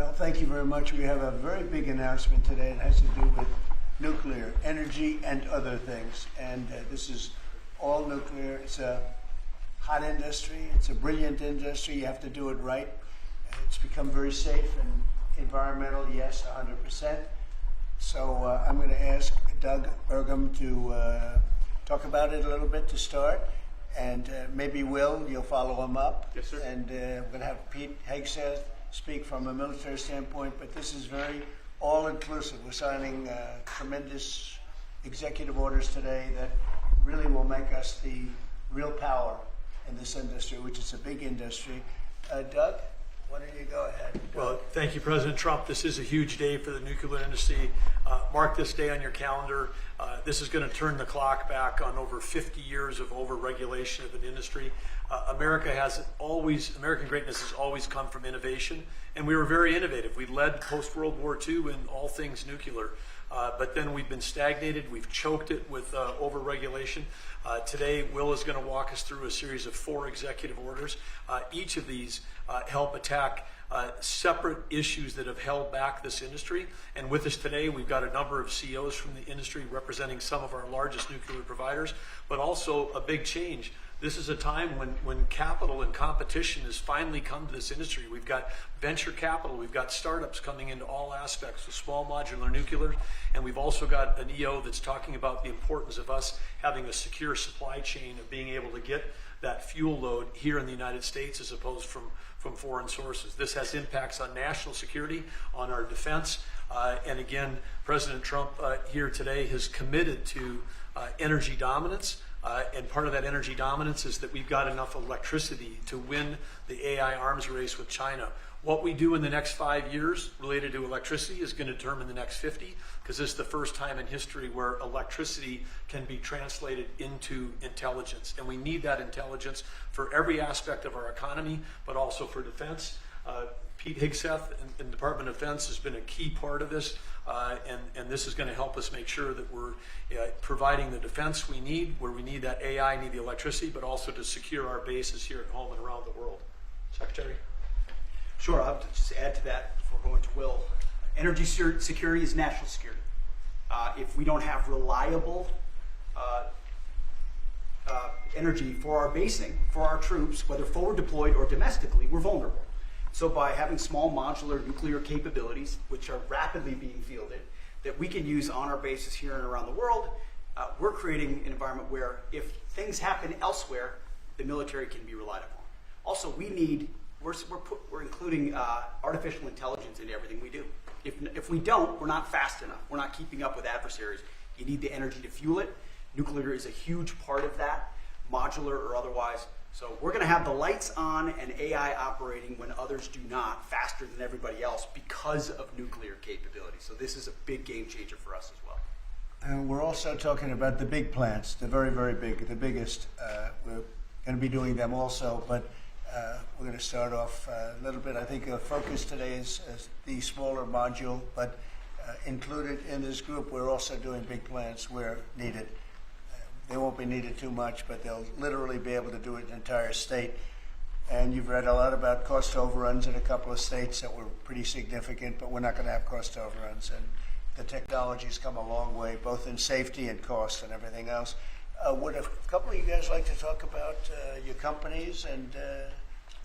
Well, thank you very much. We have a very big announcement today. It has to do with nuclear energy and other things. And this is all nuclear. It's a hot industry. It's a brilliant industry. You have to do it right. It's become very safe and environmental, yes, 100%. So I'm going to ask Doug Burgum to talk about it a little bit to start. And maybe Will, you'll follow him up. Yes, sir. And we're going to have Pete Hegseth speak from a military standpoint, but this is very all-inclusive. We're signing tremendous executive orders today that really will make us the real power in this industry, which is a big industry. Doug, why don't you go ahead? Well, thank you, President Trump. This is a huge day for the nuclear industry. Mark this day on your calendar. This is going to turn the clock back on over 50 years of over-regulation of an industry. American greatness has always come from innovation, and we were very innovative. We led post-World War II in all things nuclear, but then we've been stagnated. We've choked it with over-regulation. Today, Will is going to walk us through a series of 4 executive orders. Each of these help attack separate issues that have held back this industry. And with us today, we've got a number of CEOs from the industry representing some of our largest nuclear providers, but also a big change. This is a time when capital and competition has finally come to this industry. We've got venture capital, we've got startups coming into all aspects of small modular nuclear, and we've also got an EO that's talking about the importance of us having a secure supply chain of being able to get that fuel load here in the United States as opposed from foreign sources. This has impacts on national security, on our defense, and again, President Trump here today has committed to energy dominance. And part of that energy dominance is that we've got enough electricity to win the AI arms race with China. What we do in the next 5 years related to electricity is going to determine the next 50, because this is the first time in history where electricity can be translated into intelligence. And we need that intelligence for every aspect of our economy, but also for defense. Pete Hegseth in the Department of Defense has been a key part of this, and this is going to help us make sure that we're providing the defense we need, where we need that AI, need the electricity, but also to secure our bases here at home and around the world. Secretary? Sure, I'll just add to that before going to Will. Energy security is national security. If we don't have reliable energy for our basing, for our troops, whether forward deployed or domestically, we're vulnerable. So by having small modular nuclear capabilities, which are rapidly being fielded, that we can use on our bases here and around the world, we're creating an environment where if things happen elsewhere, the military can be relied upon. Also, we're including artificial intelligence into everything we do. If we don't, we're not fast enough. We're not keeping up with adversaries. You need the energy to fuel it. Nuclear is a huge part of that, modular or otherwise. So we're going to have the lights on and AI operating when others do not, faster than everybody else because of nuclear capability. So this is a big game changer for us as well. And we're also talking about the big plants, the very, very big, the biggest. We're going to be doing them also, but we're going to start off a little bit. I think the focus today is the smaller module, but included in this group, we're also doing big plants where needed. They won't be needed too much, but they'll literally be able to do it in an entire state. And you've read a lot about cost overruns in a couple of states that were pretty significant, but we're not going to have cost overruns. And the technology's come a long way, both in safety and cost and everything else. Would a couple of you guys like to talk about your companies, and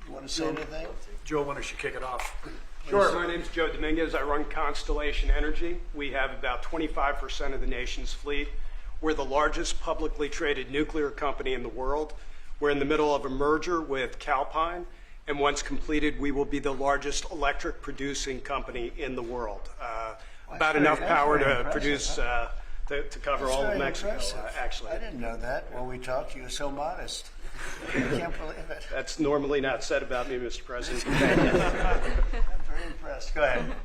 you want to say anything? Joe, why don't you kick it off? Sure. My name's Joe Dominguez. I run Constellation Energy. We have about 25% of the nation's fleet. We're the largest publicly traded nuclear company in the world. We're in the middle of a merger with Calpine, and once completed, we will be the largest electric producing company in the world. About enough power to produce, to cover all of Mexico, actually. I didn't know that. When we talked, you were so modest. I can't believe it. That's normally not said about me, Mr. President. I'm very impressed. Go ahead.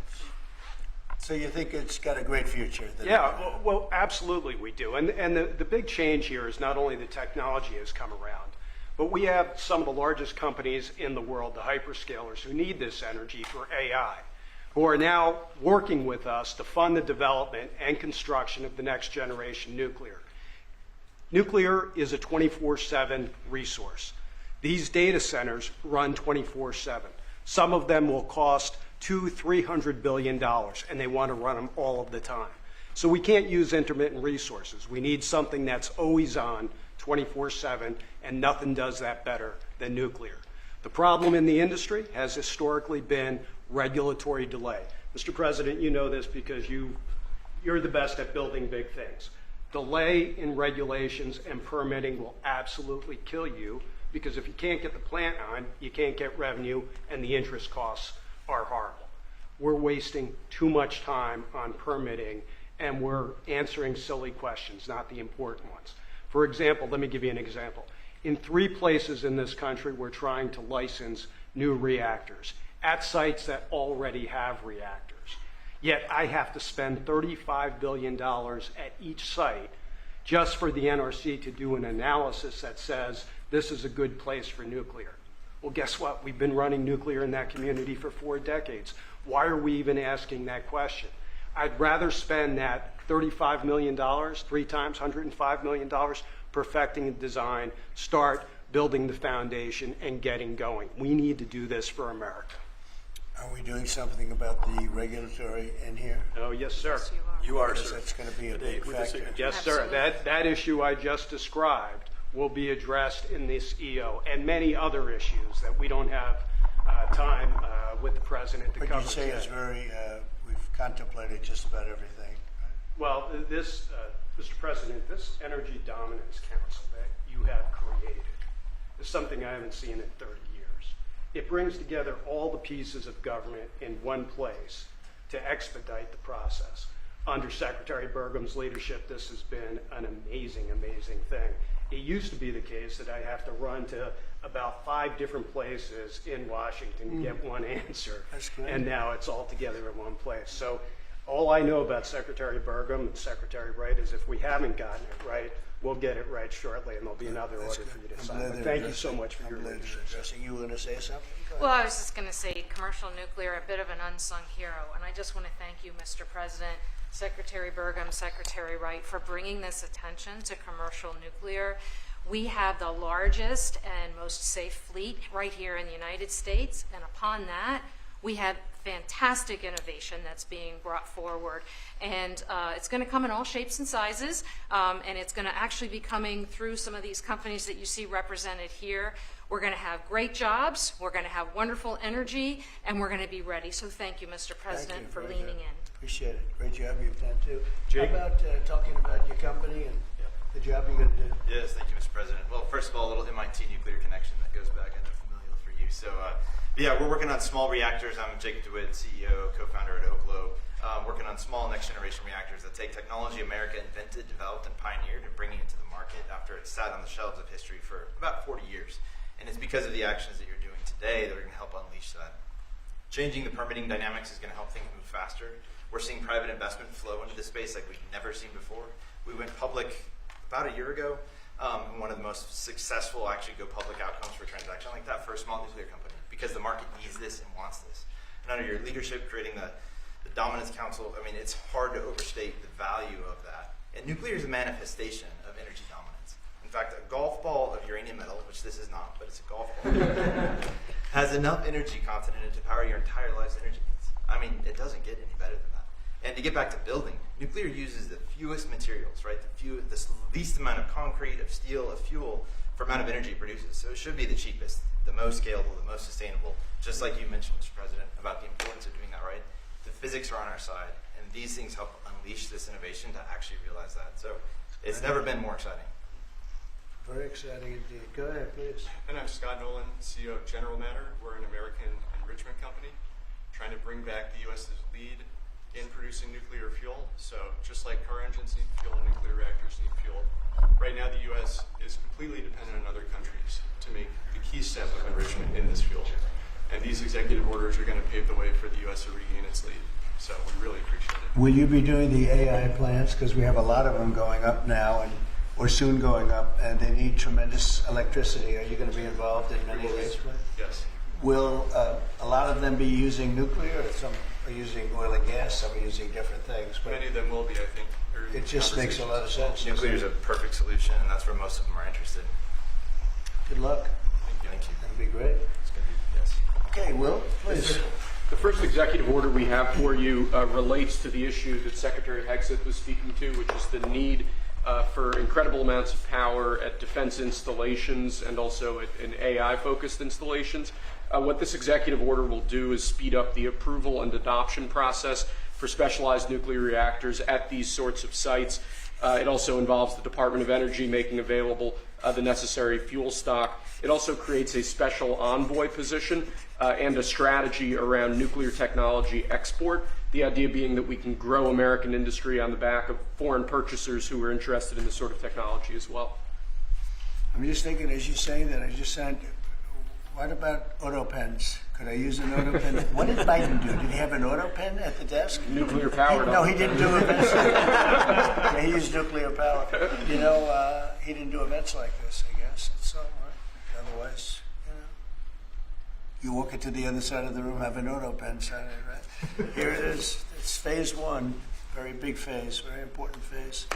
So you think it's got a great future? Yeah, well, absolutely we do. And the big change here is not only the technology has come around, but we have some of the largest companies in the world, the hyperscalers, who need this energy for AI, who are now working with us to fund the development and construction of the next generation nuclear. Nuclear is a 24/7 resource. These data centers run 24/7. Some of them will cost $200-300 billion, and they want to run them all of the time. So we can't use intermittent resources. We need something that's always on, 24/7, and nothing does that better than nuclear. The problem in the industry has historically been regulatory delay. Mr. President, you know this because you're the best at building big things. Delay in regulations and permitting will absolutely kill you, because if you can't get the plant on, you can't get revenue, and the interest costs are horrible. We're wasting too much time on permitting, and we're answering silly questions, not the important ones. For example, let me give you an example. In 3 places in this country, we're trying to license new reactors at sites that already have reactors. Yet I have to spend $35 billion at each site just for the NRC to do an analysis that says this is a good place for nuclear. Well, guess what? We've been running nuclear in that community for 4 decades. Why are we even asking that question? I'd rather spend that $35 million, 3 times $105 million, perfecting a design, start building the foundation, and getting going. We need to do this for America. Are we doing something about the regulatory in here? Oh, yes, sir. Yes, you are. Because that's going to be a big factor. Yes, sir. That issue I just described will be addressed in this EO, and many other issues that we don't have time with the president to But cover you say today. it's very, we've contemplated just about everything, right? Well, this, Mr. President, this Energy Dominance Council that you have created is something I haven't seen in 30 years. It brings together all the pieces of government in one place to expedite the process. Under Secretary Burgum's leadership, this has been an amazing, amazing thing. It used to be the case that I have to run to about 5 different places in Washington to get one answer. That's great. And now it's all together in one place. So all I know about Secretary Burgum and Secretary Wright is if we haven't gotten it right, we'll get it right shortly, and there'll be another That's order for good. you to I'm sign. glad But they're thank you addressing- so much for I'm your glad they're leadership. addressing. You were going to say something? Go ahead. Well, I was just going to say commercial nuclear, a bit of an unsung hero. And I just want to thank you, Mr. President, Secretary Burgum, Secretary Wright, for bringing this attention to commercial nuclear. We have the largest and most safe fleet right here in the United States. And upon that, we have fantastic innovation that's being brought forward. And it's going to come in all shapes and sizes. And it's going to actually be coming through some of these companies that you see represented here. We're going to have great jobs. We're going to have wonderful energy. And we're going to be ready. So thank you, Mr. President, for Very leaning good. in. Appreciate it. Great job you've done, too. Jake? How about talking about your company and the job you're going to do? Yes, thank you, Mr. President. Well, first of all, a little MIT nuclear connection that goes back. I know familial for you. So, yeah, we're working on small reactors. I'm Jacob DeWitt, CEO, co-founder at Oklo. Working on small next-generation reactors that take technology America invented, developed, and pioneered and bringing it to the market after it sat on the shelves of history for about 40 years. And it's because of the actions that you're doing today that are going to help unleash that. Changing the permitting dynamics is going to help things move faster. We're seeing private investment flow into this space like we've never seen before. We went public about a year ago, and one of the most successful actually go public outcomes for a transaction like that for a small nuclear company, because the market needs this and wants this. And under your leadership, creating the Dominance Council, I mean, it's hard to overstate the value of that. And nuclear is a manifestation of energy dominance. In fact, a golf ball of uranium metal, which this is not, but it's a golf ball, has enough energy content in it to power your entire life's energy needs. I mean, it doesn't get any better than that. And to get back to building, nuclear uses the fewest materials, right? The least amount of concrete, of steel, of fuel for amount of energy it produces. So it should be the cheapest, the most scalable, the most sustainable, just like you mentioned, Mr. President, about the importance of doing that right. The physics are on our side, and these things help unleash this innovation to actually realize that. So it's never been more exciting. Very exciting indeed. Go ahead, please. And I'm Scott Nolan, CEO of General Matter. We're an American enrichment company trying to bring back the U.S.'s lead in producing nuclear fuel. So just like car engines need fuel, nuclear reactors need fuel. Right now, the U.S. is completely dependent on other countries to make the key step of enrichment in this fuel. And these executive orders are going to pave the way for the U.S. to regain its lead. So we really appreciate it. Will you be doing the AI plants? Because we have a lot of them going up now, and or soon going up, and they need tremendous electricity. Are you going to be involved in many of these plants? Yes. Will a lot of them be using nuclear, or some are using oil and gas, some are using different things? But Many of them will be, I think. it just makes a lot of sense. Nuclear is a perfect solution, and that's where most of them are interested. Good luck. Thank you. That'll be great. It's going to be, yes. Okay, Will, please. The first executive order we have for you relates to the issue that Secretary Hegseth was speaking to, which is the need for incredible amounts of power at defense installations and also in AI-focused installations. What this executive order will do is speed up the approval and adoption process for specialized nuclear reactors at these sorts of sites. It also involves the Department of Energy making available the necessary fuel stock. It also creates a special envoy position and a strategy around nuclear technology export, the idea being that we can grow American industry on the back of foreign purchasers who are interested in this sort of technology as well. I'm just thinking, as you're saying that, I just said, what about auto pens? Could I use an auto pen? What did Biden do? Did he have an auto pen at the desk? Nuclear powered. No, he didn't do events like that. Yeah, he used nuclear power. You know, he didn't do events like this, I guess. It's all right. Otherwise, you walk it to the other side of the room, have an auto pen sign it, right? Here it is. It's phase one. Very big phase, very important phase.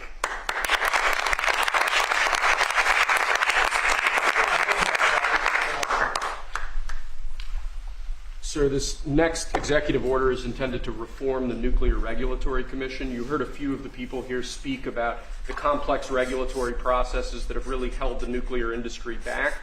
Sir, this next executive order is intended to reform the Nuclear Regulatory Commission. You heard a few of the people here speak about the complex regulatory processes that have really held the nuclear industry back.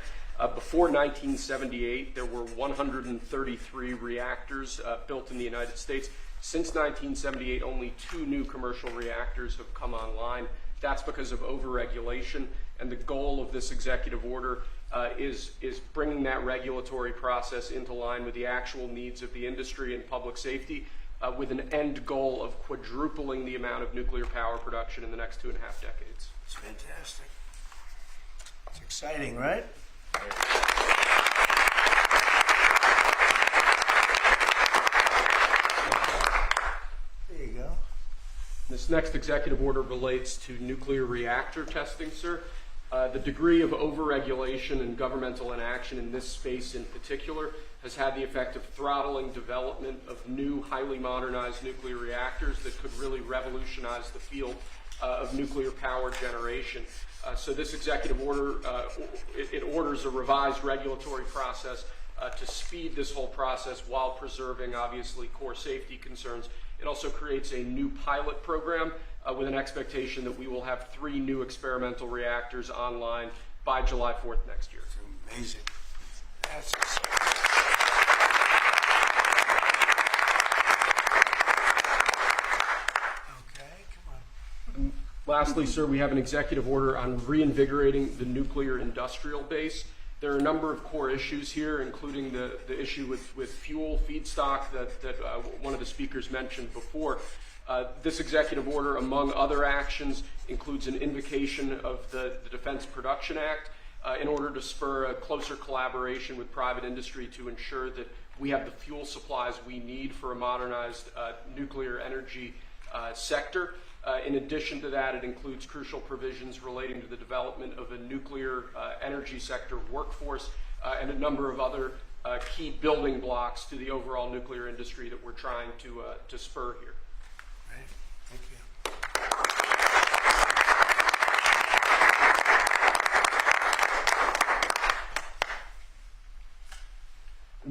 Before 1978, there were 133 reactors built in the United States. Since 1978, only 2 new commercial reactors have come online. That's because of overregulation, and the goal of this executive order is bringing that regulatory process into line with the actual needs of the industry and public safety, with an end goal of quadrupling the amount of nuclear power production in the next 2.5 decades. It's fantastic. It's exciting, right? There you go. This next executive order relates to nuclear reactor testing, sir. The degree of overregulation and governmental inaction in this space in particular has had the effect of throttling development of new, highly modernized nuclear reactors that could really revolutionize the field of nuclear power generation. So this executive order, it orders a revised regulatory process to speed this whole process while preserving, obviously, core safety concerns. It also creates a new pilot program with an expectation that we will have 3 new experimental reactors online by July 4th next year. It's amazing. That's exciting. Okay, come on. Lastly, sir, we have an executive order on reinvigorating the nuclear industrial base. There are a number of core issues here, including the issue with fuel feedstock that one of the speakers mentioned before. This executive order, among other actions, includes an invocation of the Defense Production Act in order to spur a closer collaboration with private industry to ensure that we have the fuel supplies we need for a modernized nuclear energy sector. In addition to that, it includes crucial provisions relating to the development of a nuclear energy sector workforce and a number of other key building blocks to the overall nuclear industry that we're trying to spur here. Right. Thank you.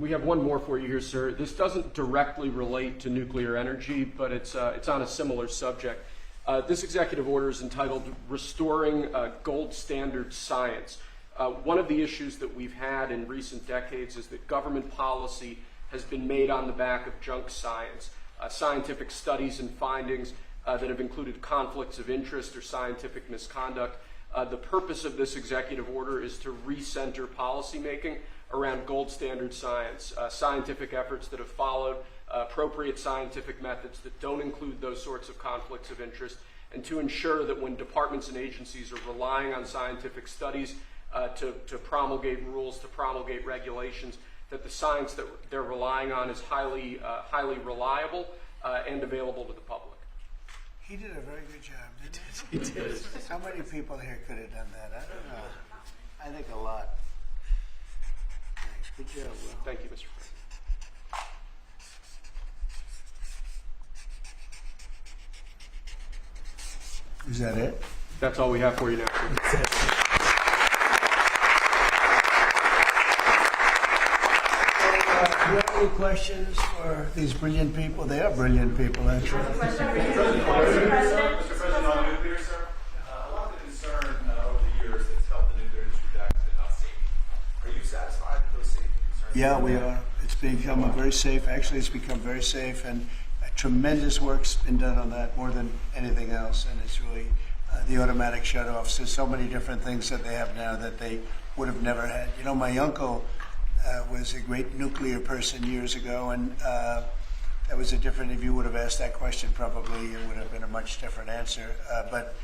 We have one more for you here, sir. This doesn't directly relate to nuclear energy, but it's on a similar subject. This executive order is entitled Restoring Gold Standard Science. One of the issues that we've had in recent decades is that government policy has been made on the back of junk science. Scientific studies and findings that have included conflicts of interest or scientific misconduct. The purpose of this executive order is to recenter policymaking around gold standard science, scientific efforts that have followed appropriate scientific methods that don't include those sorts of conflicts of interest, and to ensure that when departments and agencies are relying on scientific studies to promulgate rules, to promulgate regulations, that the science that they're relying on is highly reliable and available to the public. He did a very good job, didn't he? He did. How many people here could have done that? I don't know. I think a lot. Thanks. Good job, Will. Thank you, Mr. President. Is that it? That's all we have for you now. you have any questions for these brilliant people? They are brilliant people, actually. Mr. President, on nuclear, sir, a lot of the concern over the years that's helped the nuclear industry back is about safety. Are you satisfied with those safety concerns? Yeah, we are. It's become a very safe, actually it's become very safe, and tremendous work's been done on that, more than anything else, and it's really the automatic shutoffs. There's so many different things that they have now that they would have never had. You know, my uncle was a great nuclear person years ago, and that was a different, if you would have asked that question, probably it would have been a much different answer. But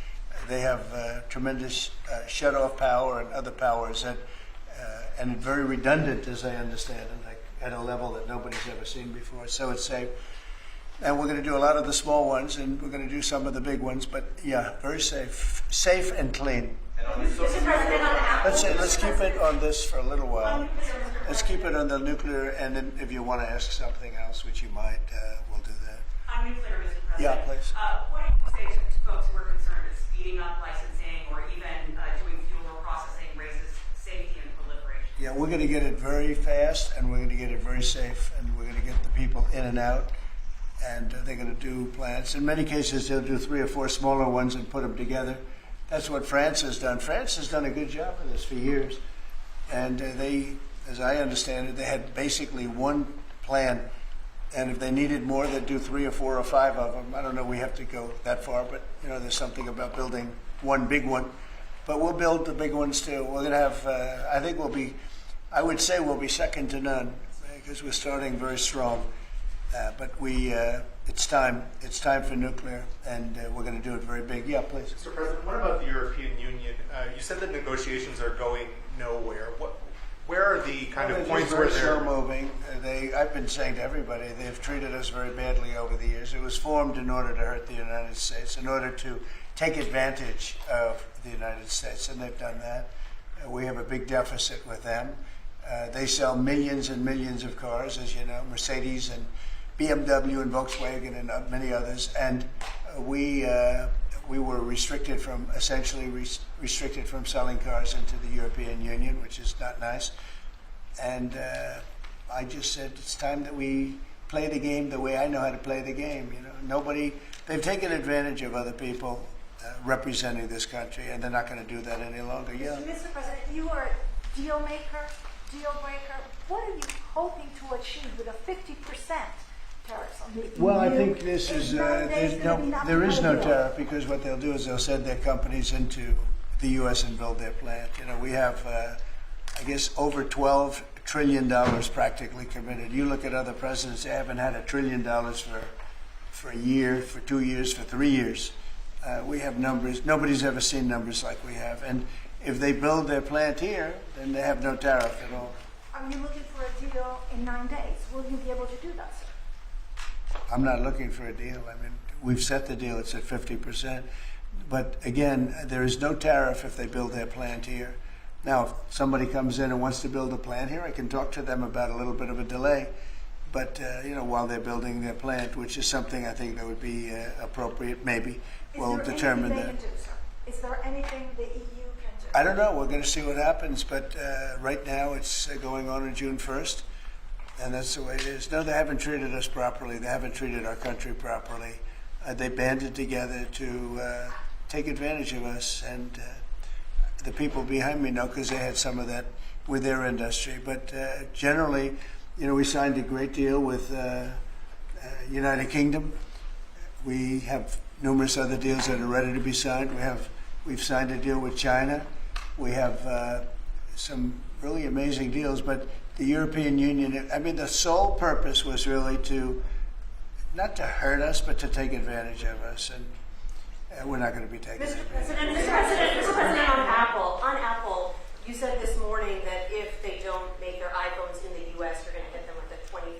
they have tremendous shutoff power and other powers that, and very redundant, as I understand it, like at a level that nobody's ever seen before. So it's safe. And we're going to do a lot of the small ones, and we're going to do some of the big ones. But yeah, very safe and clean. And on the Mr. President, on Apple. Let's keep it on this for a little while. Let's keep it on the nuclear, and then if you want to ask something else, which you might, we'll do that. On nuclear, Mr. President. Yeah, please. What do you say to folks who are concerned that speeding up licensing or even doing fuel processing raises safety and proliferation? Yeah, we're going to get it very fast, and we're going to get it very safe, and we're going to get the people in and out. And they're going to do plants. In many cases, they'll do 3 or 4 smaller ones and put them together. That's what France has done. France has done a good job of this for years. And they, as I understand it, they had basically one plan. And if they needed more, they'd do 3 or 4 or 5 of them. I don't know, we have to go that far, but you know, there's something about building one big one. But we'll build the big ones too. We're going to have, I think I would say we'll be second to none because we're starting very strong. But it's time. It's time for nuclear, and we're going to do it very big. Yeah, please. Mr. President, what about the European Union? You said that negotiations are going nowhere. Where are the kind of points where they're slow moving? I've been saying to everybody, they've treated us very badly over the years. It was formed in order to hurt the United States, in order to take advantage of the United States, and they've done that. We have a big deficit with them. They sell millions and millions of cars, as you know, Mercedes and BMW and Volkswagen and many others, and we were restricted from restricted from selling cars into the European Union, which is not nice. And I just said it's time that we play the game the way I know how to play the game. You know, they've taken advantage of other people representing this country, and they're not going to do that any longer. Yeah. Mr. President, you are a deal maker, deal breaker. What are you hoping to achieve with a 50%? Well, I think this is, there is no tariff, because what they'll do is they'll send their companies into the U.S. and build their plant. You know, we have, I guess, over $12 trillion practically committed. You look at other presidents, they haven't had $1 trillion for a year, for 2 years, for 3 years. We have numbers, nobody's ever seen numbers like we have. And if they build their plant here, then they have no tariff at all. Are you looking for a deal in 9 days? Will you be able to do that, sir? I'm not looking for a deal. I mean, we've set the deal. It's at 50%. But again, there is no tariff if they build their plant here. Now, if somebody comes in and wants to build a plant here, I can talk to them about a little bit of a delay. But, you know, while they're building their plant, which is something I think that would be appropriate, maybe, we'll determine that. Is there anything the EU can do? I don't know. We're going to see what happens. But right now, it's going on June 1st. And that's the way it is. No, they haven't treated us properly. They haven't treated our country properly. They banded together to take advantage of us. And the people behind me know, because they had some of that with their industry. But generally, you know, we signed a great deal with United Kingdom. We have numerous other deals that are ready to be signed. We've signed a deal with China. We have some really amazing deals, but the European Union, I mean, the sole purpose was really not to hurt us, but to take advantage of us, and we're not going to be taking Mr. advantage. Mr. President, on Apple, you said this morning that if they don't make their iPhones in the U.S., you're going to hit them with a 25%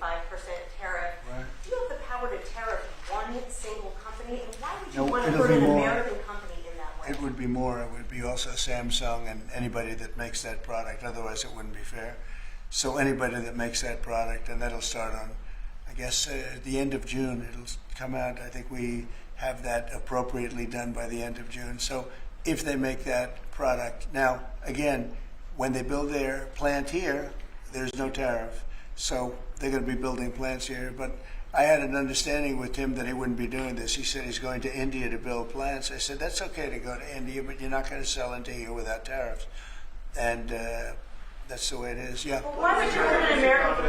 tariff. Right. Do you have the power to tariff one single company, and why would you No, want to it'll hurt be an more. American company in that way? It would be more. It would be also Samsung and anybody that makes that product. Otherwise, it wouldn't be fair. So anybody that makes that product, and that'll start on, I guess, at the end of June. It'll come out. I think we have that appropriately done by the end of June. So if they make that product. Now, again, when they build their plant here, there's no tariff. So they're going to be building plants here. But I had an understanding with him that he wouldn't be doing this. He said he's going to India to build plants. I said, that's okay to go to India, but you're not going to sell into here without tariffs. And that's the way it is. Yeah. Well, why would you live in America?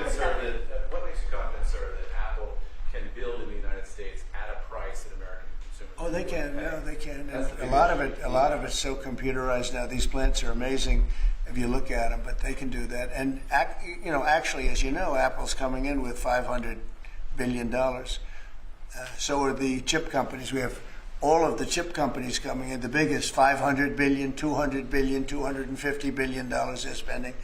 What makes you confident, sir, that Apple can build in the United States at a price that American consumers? Oh, they can. No, they can. And a lot of it's so computerized now. These plants are amazing if you look at them, but they can do that. And actually, as you know, Apple's coming in with $500 billion. So are the chip companies. We have all of the chip companies coming in. The biggest, $500 billion, $200 billion, $250 billion they're spending.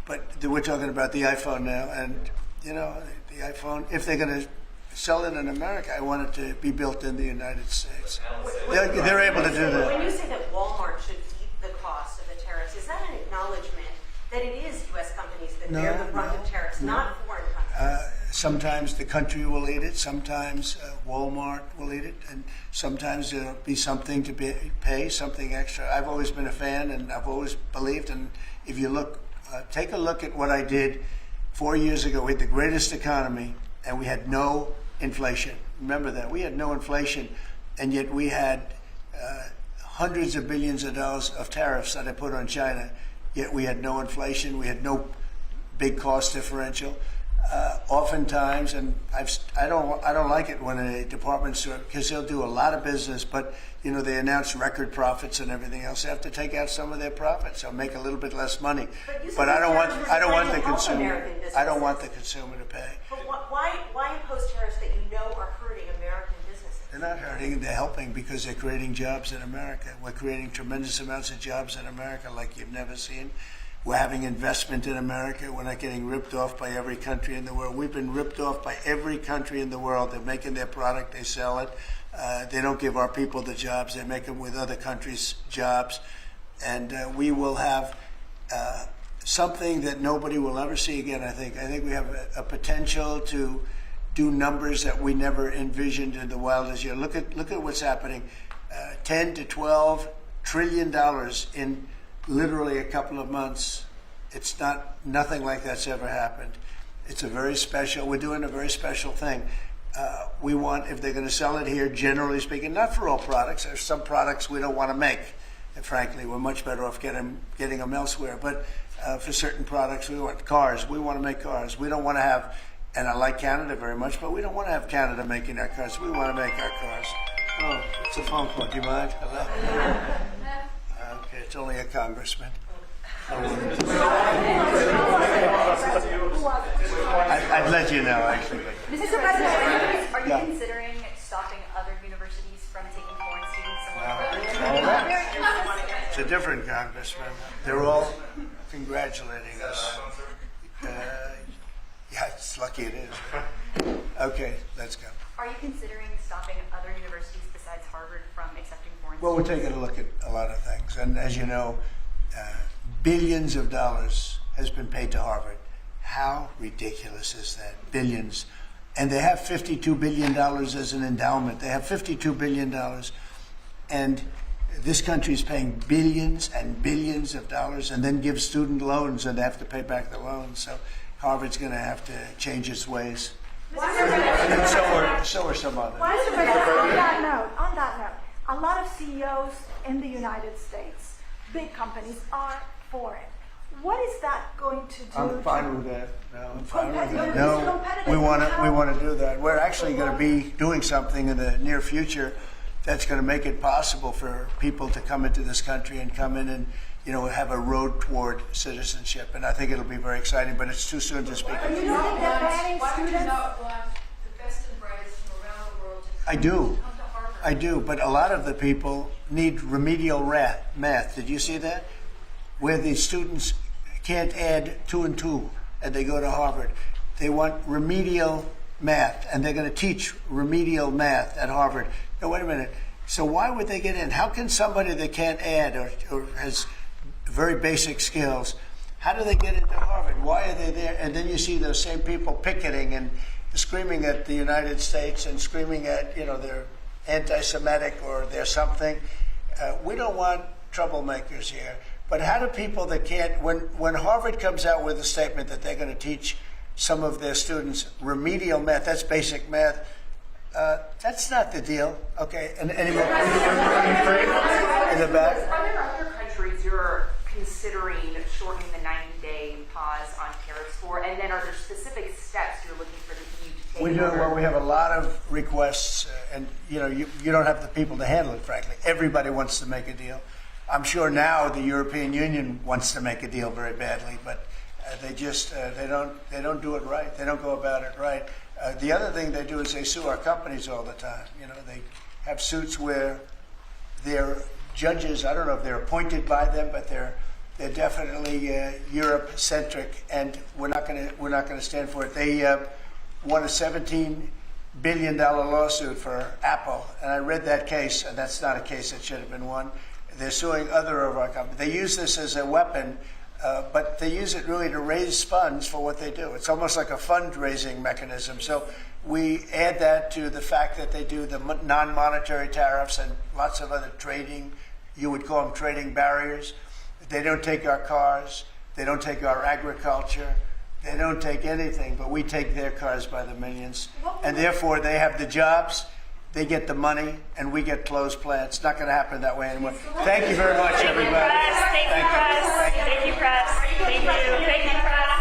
But we're talking about the iPhone now, and the iPhone. If they're going to sell it in America, I want it to be built in the United States. They're able to do that. When you say that Walmart should eat the cost of the tariffs, is that an acknowledgement that it is U.S. companies that bear the brunt of tariffs, not foreign countries? Sometimes the country will eat it. Sometimes Walmart will eat it, and sometimes there'll be something to pay, something extra. I've always been a fan, and I've always believed. And if you look, take a look at what I did 4 years ago. We had the greatest economy, and we had no inflation. Remember that. We had no inflation, and yet we had hundreds of billions of dollars of tariffs that I put on China, yet we had no inflation. We had no big cost differential. Oftentimes, and I don't like it when a department store, because they'll do a lot of business, but they announce record profits and everything else. They have to take out some of their profits or make a little bit less money. But I don't want the consumer. I don't want the consumer to pay. But why impose tariffs that you know are hurting American businesses? They're not hurting. They're helping because they're creating jobs in America. We're creating tremendous amounts of jobs in America like you've never seen. We're having investment in America. We're not getting ripped off by every country in the world. We've been ripped off by every country in the world. They're making their product. They sell it. They don't give our people the jobs. They make them with other countries' jobs. And we will have something that nobody will ever see again, I think. I think we have a potential to do numbers that we never envisioned in the wildest year. Look at what's happening. 10 to 12 trillion dollars in literally a couple of months. It's nothing like that's ever happened. It's we're doing a very special thing. We want, if they're going to sell it here, generally speaking, not for all products. There's some products we don't want to make. And frankly, we're much better off getting them elsewhere. But for certain products, we want cars. We want to make cars. We don't want to have, and I like Canada very much, but we don't want to have Canada making our cars. We want to make our cars. Oh, it's a phone call. Do you mind? Hello? Okay, it's only a congressman. I'd let you know, actually. Mr. President, are you considering stopping other universities from taking foreign students? It's a different congressman. They're all congratulating us. Yeah, it's lucky it is. Okay, let's go. Are you considering stopping other universities besides Harvard from accepting foreign Well, we're students? taking a look at a lot of things. And as you know, billions of dollars has been paid to Harvard. How ridiculous is that? Billions. And they have $52 billion as an endowment. They have $52 billion. And this country is paying billions and billions of dollars and then gives student loans, and they have to pay back the loans. So Harvard's going to have to change its ways. And so are some others. On that note, a lot of CEOs in the United States, big companies, are for it. What is that going to do? I'm fine with that. No, I'm fine with that. Competitive. No, we want to do that. We're actually going to be doing something in the near future that's going to make it possible for people to come into this country and come in and have a road toward citizenship. And I think it'll be very exciting, but it's too soon to speak. Are you looking at banning students? The best and brightest from around the world to I do. come to Harvard? I do, but a lot of the people need remedial math. Did you see that? Where the students can't add 2 and 2 and they go to Harvard. They want remedial math, and they're going to teach remedial math at Harvard. Now, wait a minute. So why would they get in? How can somebody that can't add or has very basic skills, how do they get into Harvard? Why are they there? And then you see those same people picketing and screaming at the United States and screaming at, they're anti-Semitic or they're something. We don't want troublemakers here. But how do people that can't, when Harvard comes out with a statement that they're going to teach some of their students remedial math. That's basic math. That's not the deal. Okay, and any more? In the back. Are there other countries you're considering shortening the 90-day pause on tariffs for? And then are there specific steps you're looking for the EU to take? We do. Well, we have a lot of requests, and you don't have the people to handle it. Frankly, everybody wants to make a deal. I'm sure now the European Union wants to make a deal very badly, but they just they don't do it right. They don't go about it right. The other thing they do is they sue our companies all the time. They have suits where their judges, I don't know if they're appointed by them, but they're definitely Europe-centric, and we're not going to stand for it. They won a $17 billion lawsuit for Apple, and I read that case, and that's not a case that should have been won. They're suing other of our companies. They use this as a weapon, but they use it really to raise funds for what they do. It's almost like a fundraising mechanism. So we add that to the fact that they do the non-monetary tariffs and lots of other trading, you would call them trading barriers. They don't take our cars. They don't take our agriculture. They don't take anything, but we take their cars by the millions. And therefore, they have the jobs, they get the money, and we get closed plants. It's not going to happen that way anymore. Thank you very much, everybody. Thank you, press. Thank you, press. Thank you, press. Thank you, press.